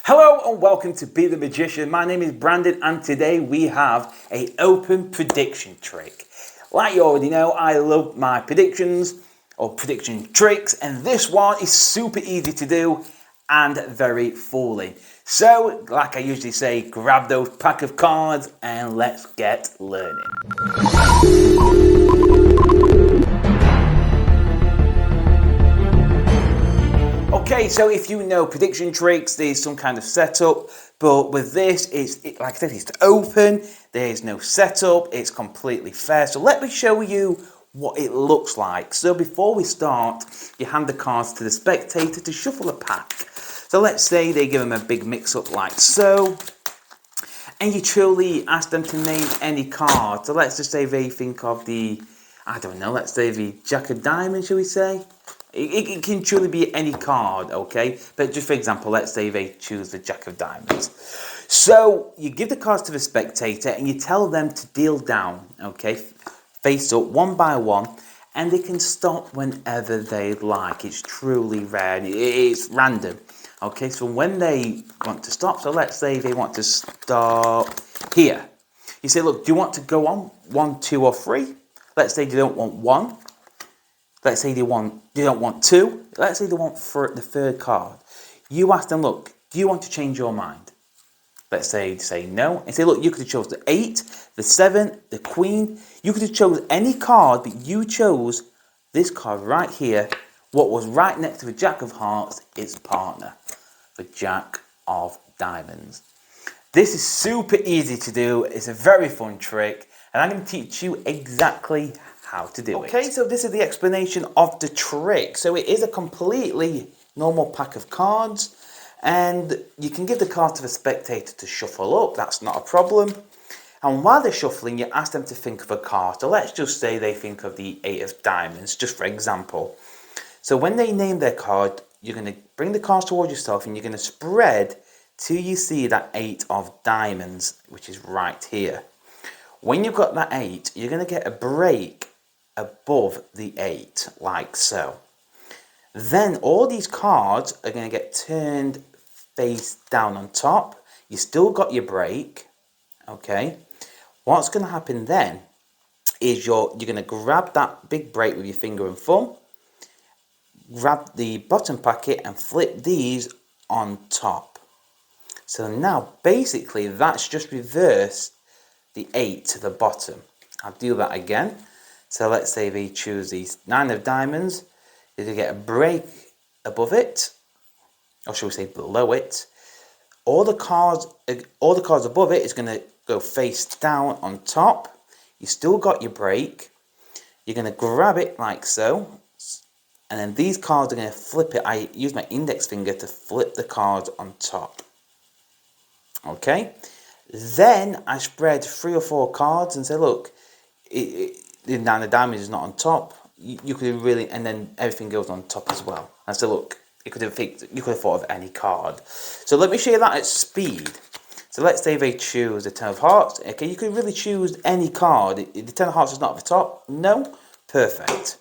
Hello and welcome to Be the Magician. My name is Brandon and today we have a open prediction trick. Like you already know, I love my predictions or prediction tricks, and this one is super easy to do and very fooling. So, like I usually say, grab those pack of cards and let's get learning. Okay, so if you know prediction tricks, there's some kind of setup, but with this, like I said, it's open, there's no setup, it's completely fair. So let me show you what it looks like. So before we start, you hand the cards to the spectator to shuffle a pack. So let's say they give them a big mix-up like so, and you truly ask them to name any card. So let's just say they think of the, I don't know, let's say the Jack of Diamonds, shall we say? It can truly be any card, okay? But just for example, let's say they choose the Jack of Diamonds. So you give the cards to the spectator and you tell them to deal down, okay? Face up one by one, and they can stop whenever they like. It's truly rare. It's random, okay? So when they want to stop, so let's say they want to stop here. You say, look, do you want to go on 1, 2, or 3? Let's say you don't want 1. Let's say they don't want 2. Let's say they want the third card. You ask them, look, do you want to change your mind? Let's say they say no. And say, look, you could have chose the 8, the 7, the Queen. You could have chose any card, but you chose this card right here. What was right next to the Jack of Hearts, its partner, the Jack of Diamonds. This is super easy to do. It's a very fun trick, and I'm going to teach you exactly how to do it. Okay, so this is the explanation of the trick. So it is a completely normal pack of cards, and you can give the card to the spectator to shuffle up. That's not a problem. And while they're shuffling, you ask them to think of a card. So let's just say they think of the 8 of Diamonds, just for example. So when they name their card, you're going to bring the cards towards yourself and you're going to spread till you see that 8 of Diamonds, which is right here. When you've got that 8, you're going to get a break above the 8, like so. Then all these cards are going to get turned face down on top. You still got your break, okay? What's going to happen then is you're going to grab that big break with your finger and thumb, grab the bottom packet and flip these on top. So now basically that's just reversed the 8 to the bottom. I'll do that again. So let's say they choose these 9 of Diamonds. You're going to get a break above it, or shall we say below it. All the cards above it is going to go face down on top. You still got your break. You're going to grab it like so. And then these cards are going to flip it. I use my index finger to flip the cards on top. Okay. Then I spread 3 or 4 cards and say, look, the 9 of Diamonds is not on top. You could really, and then everything goes on top as well. And so look, you could have thought of any card. So let me show you that at speed. So let's say they choose the 10 of Hearts. Okay, you could really choose any card. The 10 of Hearts is not at the top. No, perfect.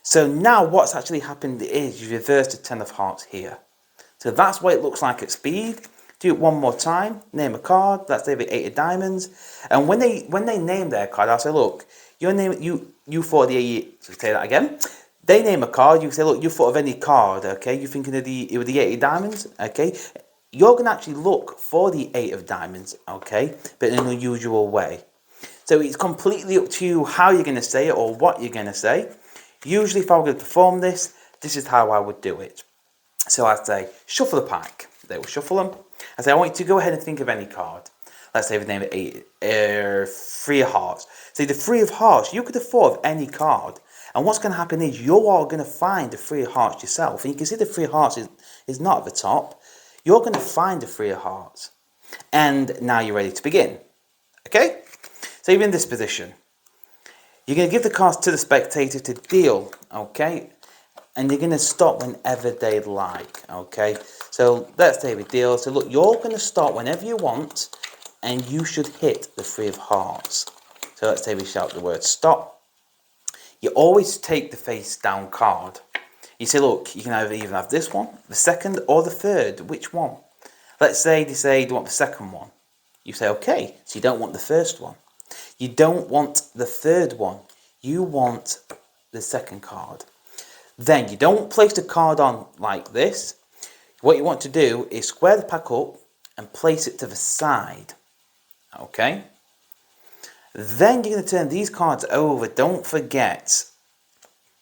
So now what's actually happened is you reverse the 10 of Hearts here. So that's what it looks like at speed. Do it one more time. Name a card. Let's say the 8 of Diamonds. And when they name their card, I'll say, look, your name, you thought of the 8. Say that again. They name a card. You say, look, you thought of any card. Okay, you're thinking of the 8 of Diamonds. Okay, you're gonna actually look for the 8 of Diamonds. Okay, but in an unusual way. So it's completely up to you how you're gonna say it or what you're gonna say. Usually, if I were going to perform this, this is how I would do it. So I'd say, shuffle the pack. They will shuffle them. I say, I want you to go ahead and think of any card. Let's say the name of 3 of Hearts. Say the 3 of Hearts, you could have thought of any card. And what's going to happen is you are going to find the 3 of Hearts yourself. And you can see the 3 of Hearts is not at the top. You're going to find the 3 of Hearts. And now you're ready to begin. Okay? So you're in this position. You're going to give the cards to the spectator to deal. Okay? And you're going to stop whenever they like. Okay? So let's say we deal. So look, you're going to start whenever you want. And you should hit the 3 of Hearts. So let's say we shout the word stop. You always take the face down card. You say, look, you can either even have this one, the second, or the third. Which one? Let's say they say you want the second one. You say, okay, so you don't want the first one. You don't want the third one. You want the second card. Then you don't place the card on like this. What you want to do is square the pack up and place it to the side. Okay? Then you're going to turn these cards over. Don't forget,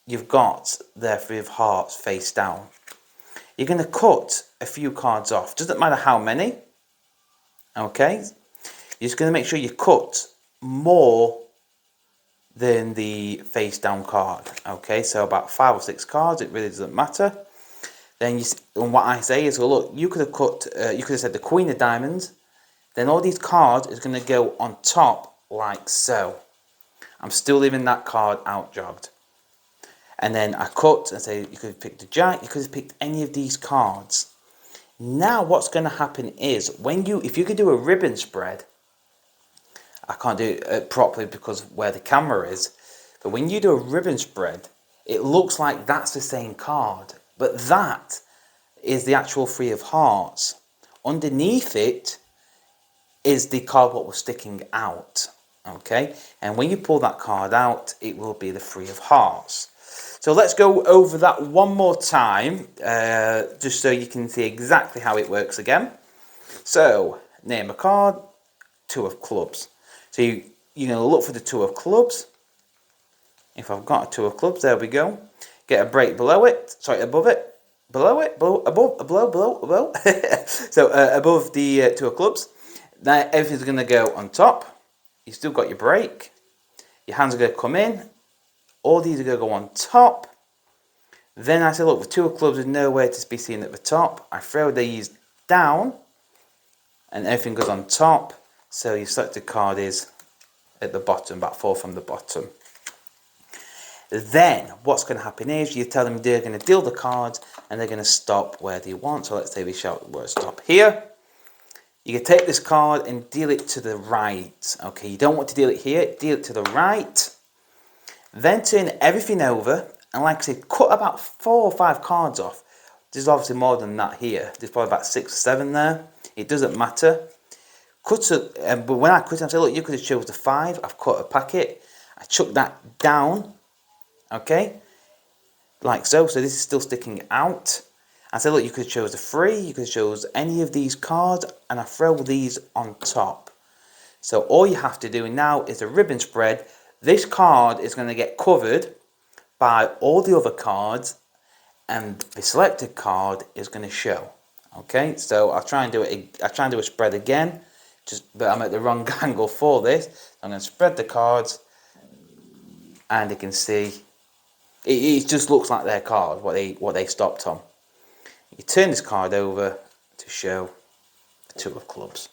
you've got their three of hearts face down. You're going to cut a few cards off. Doesn't matter how many. Okay? You're just going to make sure you cut more than the face down card. Okay? So about 5 or 6 cards. It really doesn't matter. Then and what I say is, well, look, you could have said the Queen of Diamonds. Then all these cards is going to go on top like so. I'm still leaving that card out jogged. And then I cut and say you could have picked a Jack, you could have picked any of these cards. Now what's going to happen is, if you could do a ribbon spread, I can't do it properly because where the camera is, but when you do a ribbon spread, it looks like that's the same card, but that is the actual three of hearts. Underneath it is the card what was sticking out, okay? And when you pull that card out, it will be the three of hearts. So let's go over that one more time, just so you can see exactly how it works again. So, name a card, two of clubs. So you're going to look for the two of clubs. If I've got a two of clubs, there we go. Get a break below it, sorry, above it, below it, below. So above the two of clubs. Now everything's going to go on top. You've still got your break. Your hands are going to come in. All these are going to go on top. Then I say, look, the two of clubs is nowhere to be seen at the top. I throw these down and everything goes on top. So your selected card is at the bottom, about 4 from the bottom. Then what's going to happen is you tell them they're going to deal the cards and they're going to stop where they want. So let's say we shout the word stop here. You can take this card and deal it to the right. Okay, you don't want to deal it here, deal it to the right. Then turn everything over and, like I said, cut about 4 or 5 cards off. There's obviously more than that here. There's probably about 6 or 7 there. It doesn't matter. Cut it, but when I cut it, I say, look, you could have chose the 5. I've cut a packet. I chuck that down. Okay, like so. So this is still sticking out. I say, look, you could have chose a 3. You could have chose any of these cards, and I throw these on top. So all you have to do now is a ribbon spread. This card is going to get covered by all the other cards, and the selected card is going to show. Okay, so I'll try and do it. I try and do a spread again, but I'm at the wrong angle for this. So I'm going to spread the cards, and you can see it just looks like their card. What they stopped on. You turn this card over to show the two of clubs,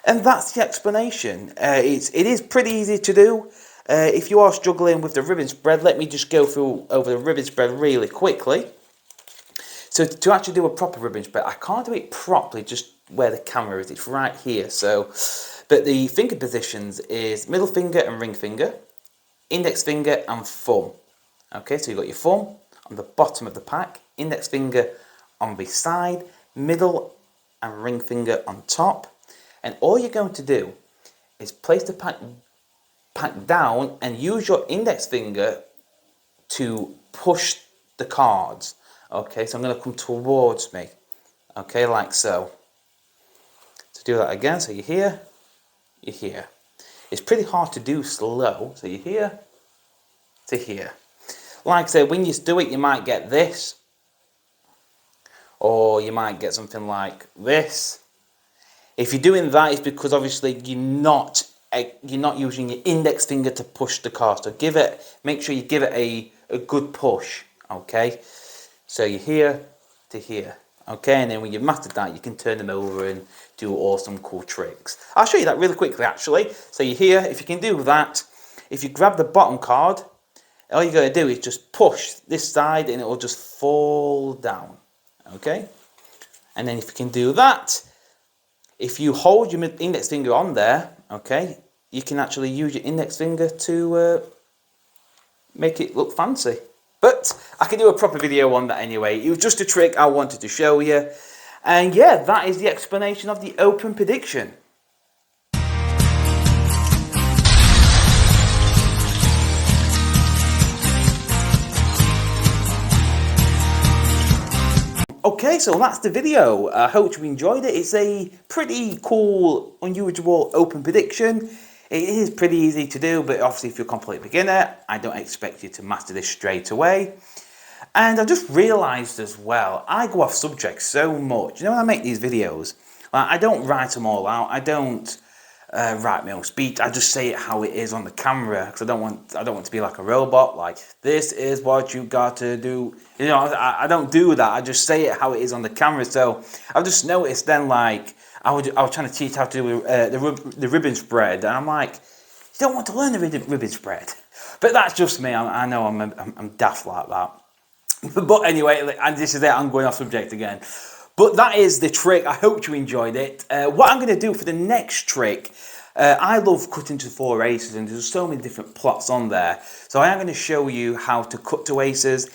and that's the explanation. It is pretty easy to do. If you are struggling with the ribbon spread, let me just go through over the ribbon spread really quickly. So to actually do a proper ribbon spread, I can't do it properly just where the camera is. It's right here. So, but the finger positions is middle finger and ring finger, index finger and thumb. Okay, so you've got your thumb on the bottom of the pack, index finger on the side, middle and ring finger on top. And all you're going to do is place the pack down and use your index finger to push the cards. Okay, so I'm going to come towards me. Okay, like so. To do that again, so you're here, you're here. It's pretty hard to do slow, so you're here to here. Like I said, when you do it, you might get this, or you might get something like this. If you're doing that, it's because obviously you're not using your index finger to push the card. So make sure you give it a good push. Okay, so you're here to here. Okay, and then when you've mastered that, you can turn them over and do awesome, cool tricks. I'll show you that really quickly, actually. So you're here. If you can do that, if you grab the bottom card, all you got to do is just push this side and it will just fall down. Okay, and then if you can do that, if you hold your index finger on there, okay, you can actually use your index finger to make it look fancy. But I can do a proper video on that anyway. It was just a trick I wanted to show you. And yeah, that is the explanation of the open prediction. Okay, so that's the video. I hope you enjoyed it. It's a pretty cool, unusual open prediction. It is pretty easy to do, but obviously if you're a complete beginner, I don't expect you to master this straight away. And I just realised as well, I go off subject so much. You know, when I make these videos, I don't write them all out. I don't write my own speech. I just say it how it is on the camera, because I don't want to be like a robot. Like, this is what you got to do. You know, I don't do that. I just say it how it is on the camera. So I've just noticed then, like, I was trying to teach how to do the ribbon spread, and I'm like, you don't want to learn the ribbon spread. But that's just me. I know I'm daft like that. But anyway, and this is it. I'm going off subject again. But that is the trick. I hope you enjoyed it. What I'm going to do for the next trick, I love cutting to 4 aces, and there's so many different plots on there. So I am going to show you how to cut to aces,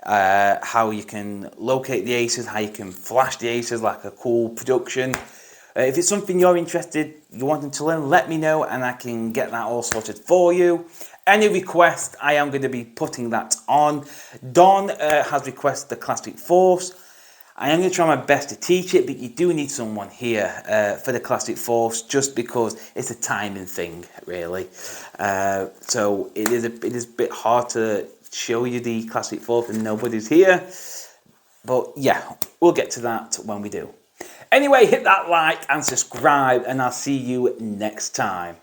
how you can locate the aces, how you can flash the aces like a cool production. If it's something you're interested, you wanting to learn, let me know and I can get that all sorted for you. Any request, I am going to be putting that on. Don has requested the classic fourths. I am going to try my best to teach it, but you do need someone here for the classic fourths, just because it's a timing thing, really. So it is a bit hard to show you the classic fourth and nobody's here. But yeah, we'll get to that when we do. Anyway, hit that like and subscribe, and I'll see you next time.